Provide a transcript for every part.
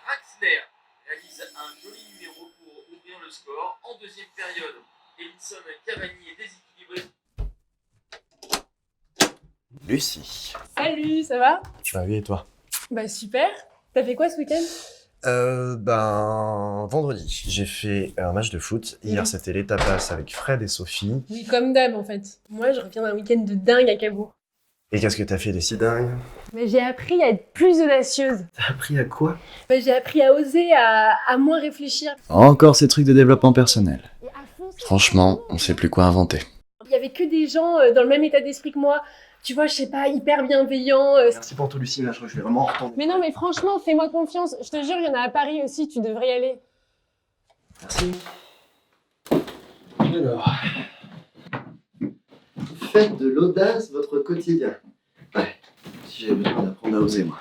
Draxler réalise un joli numéro pour ouvrir le score. En deuxième période, Edinson Cavani est déséquilibré. Lucie. Salut, ça va? Bah oui, et toi? Bah super. T'as fait quoi ce week-end? Vendredi, j'ai fait un match de foot. Hier, c'était les tapas avec Fred et Sophie. Oui, comme d'hab en fait. Moi, je reviens d'un week-end de dingue à Cabourg. Et qu'est-ce que t'as fait de si dingue? Mais j'ai appris à être plus audacieuse. T'as appris à quoi? Bah, j'ai appris à oser, à moins réfléchir. Encore ces trucs de développement personnel. Et à foncer. Franchement, on sait plus quoi inventer. Il y avait que des gens dans le même état d'esprit que moi. Tu vois, je sais pas, hyper bienveillants. Merci pour tout, Lucie, là, je crois que je vais vraiment retourner. Mais non, mais franchement, fais-moi confiance. Je te jure, il y en a à Paris aussi, tu devrais y aller. Merci. Alors... Faites de l'audace votre quotidien. Ouais, si j'avais besoin d'apprendre à oser, moi.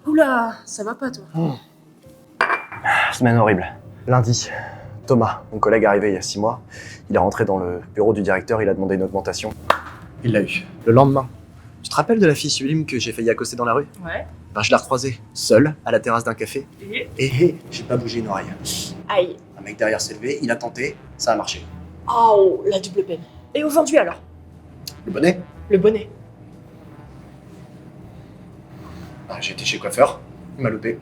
Oula, ça va pas toi? Semaine horrible. Lundi, Thomas, mon collègue arrivé il y a 6 mois, il est rentré dans le bureau du directeur, il a demandé une augmentation. Il l'a eu. Le lendemain, tu te rappelles de la fille sublime que j'ai failli accoster dans la rue? Ouais. Ben, je l'ai recroisée, seule, à la terrasse d'un café. Et j'ai pas bougé une oreille. Aïe. Un mec derrière s'est levé, il a tenté, ça a marché. Oh, la double peine. Et aujourd'hui alors? Le bonnet? Le bonnet. Ben, j'ai été chez le coiffeur, il m'a loupé.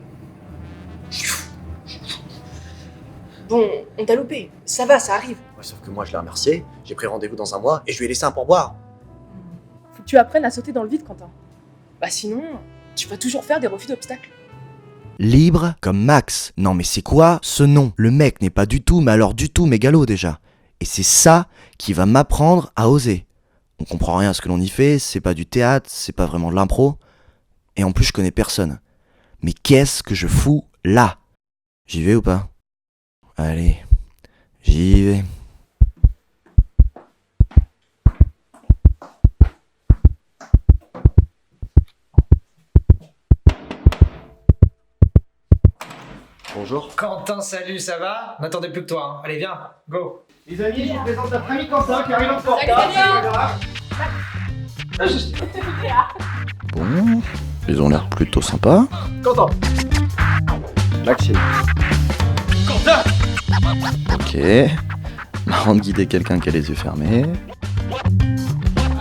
Bon, on t'a loupé. Ça va, ça arrive. Ouais, sauf que moi je l'ai remercié, j'ai pris rendez-vous dans un mois et je lui ai laissé un pourboire. Faut que tu apprennes à sauter dans le vide, Quentin. Bah sinon, tu vas toujours faire des refus d'obstacles. Libre comme Max. Non mais c'est quoi ce nom? Le mec n'est pas du tout, mais alors du tout mégalo déjà. Et c'est ça qui va m'apprendre à oser. On comprend rien à ce que l'on y fait, c'est pas du théâtre, c'est pas vraiment de l'impro. Et en plus je connais personne. Mais qu'est-ce que je fous là? J'y vais ou pas? Allez, j'y vais. Bonjour. Quentin, salut, ça va? N'attendez plus que toi, hein. Allez, viens, go. Les amis, je vous présente notre ami Quentin qui arrive en sport. Bon, ils ont l'air plutôt sympas. Quentin. Maxime. Ok. Marrant de guider quelqu'un qui a les yeux fermés.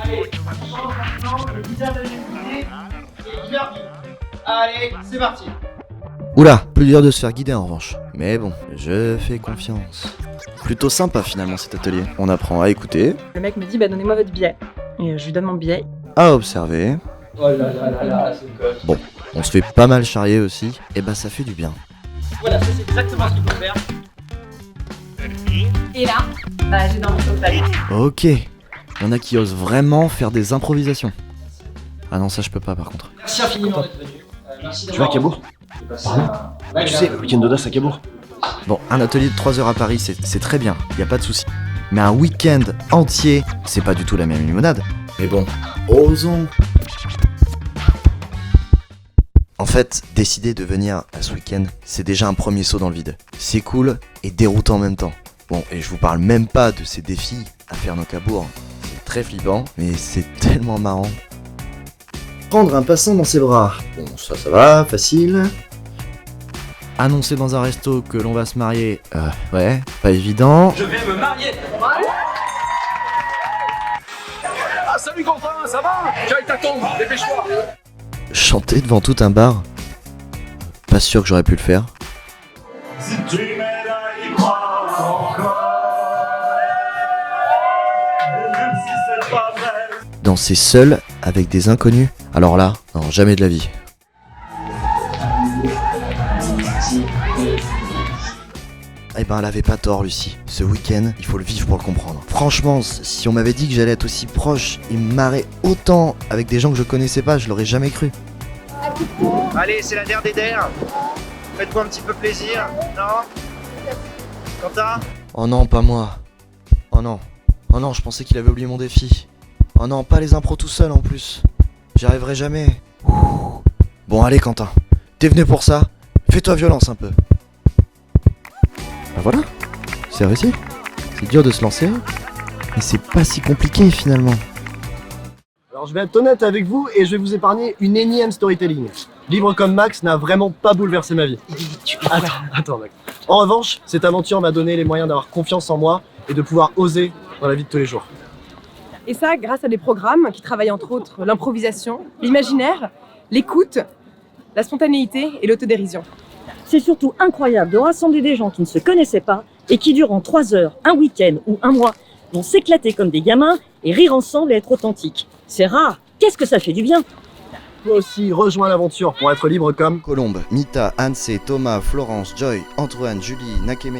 Allez, on change maintenant, le visage de l'écouter et hyper vite. Allez, c'est parti. Oula, plus dur de se faire guider en revanche. Mais bon, je fais confiance. Plutôt sympa finalement cet atelier. On apprend à écouter, Le mec me dit bah donnez-moi votre billet. Et je lui donne mon billet. à observer. Oh là là là là, c'est une coche. Bon, on se fait pas mal charrier aussi, et bah ça fait du bien. Voilà, ça c'est exactement ce qu'il faut faire. Et là, bah j'ai dans mon total. Ok, y'en a qui osent vraiment faire des improvisations. Ah non, ça je peux pas par contre. Merci infiniment d'être venu. Merci Tu vas à Cabourg? Tu sais, le week-end d'audace à Cabourg. Bon, un atelier de 3 heures à Paris, c'est très bien, y a pas de souci. Mais un week-end entier, c'est pas du tout la même limonade. Mais bon, osons. En fait, décider de venir à ce week-end, c'est déjà un premier saut dans le vide. C'est cool et déroutant en même temps. Bon, et je vous parle même pas de ces défis à faire nos Cabourg. C'est très flippant, mais c'est tellement marrant. Prendre un passant dans ses bras. Bon, ça va, facile. Annoncer dans un resto que l'on va se marier. Ouais, pas évident. Je vais me marier. Ah, salut Quentin, ça va? Tiens, il t'attend, dépêche-toi. Chanter devant tout un bar. Pas sûr que j'aurais pu le faire. Si tu m'aides à y croire encore, même si c'est pas vrai. Danser seul avec des inconnus. Alors là, non, jamais de la vie. Eh ben, elle avait pas tort, Lucie. Ce week-end, il faut le vivre pour le comprendre. Franchement, si on m'avait dit que j'allais être aussi proche et me marrer autant avec des gens que je connaissais pas, je l'aurais jamais cru. Allez, c'est la der des der. Faites-vous un petit peu plaisir, non? Quentin? Oh non, pas moi. Oh non. Oh non, je pensais qu'il avait oublié mon défi. Oh non, pas les impros tout seul en plus. J'y arriverai jamais. Ouh. Bon, allez, Quentin. T'es venu pour ça? Fais-toi violence un peu. Bah voilà, c'est réussi. C'est dur de se lancer, mais c'est pas si compliqué finalement. Alors Alors je vais être honnête avec vous et je vais vous épargner une énième storytelling. Libre comme Max n'a vraiment pas bouleversé ma vie. Attends Max. En revanche, cette aventure m'a donné les moyens d'avoir confiance en moi et de pouvoir oser dans la vie de tous les jours. Et ça, grâce à des programmes qui travaillent entre autres l'improvisation, l'imaginaire, l'écoute, la spontanéité et l'autodérision. C'est surtout incroyable de rassembler des gens qui ne se connaissaient pas et qui, durant 3 heures, un week-end ou un mois, vont s'éclater comme des gamins et rire ensemble et être authentiques. C'est rare. Qu'est-ce que ça fait du bien? Toi aussi, rejoins l'aventure pour être libre comme... Colombe, Mita, Anse, Thomas, Florence, Joy, Antoine, Julie, Nakeme.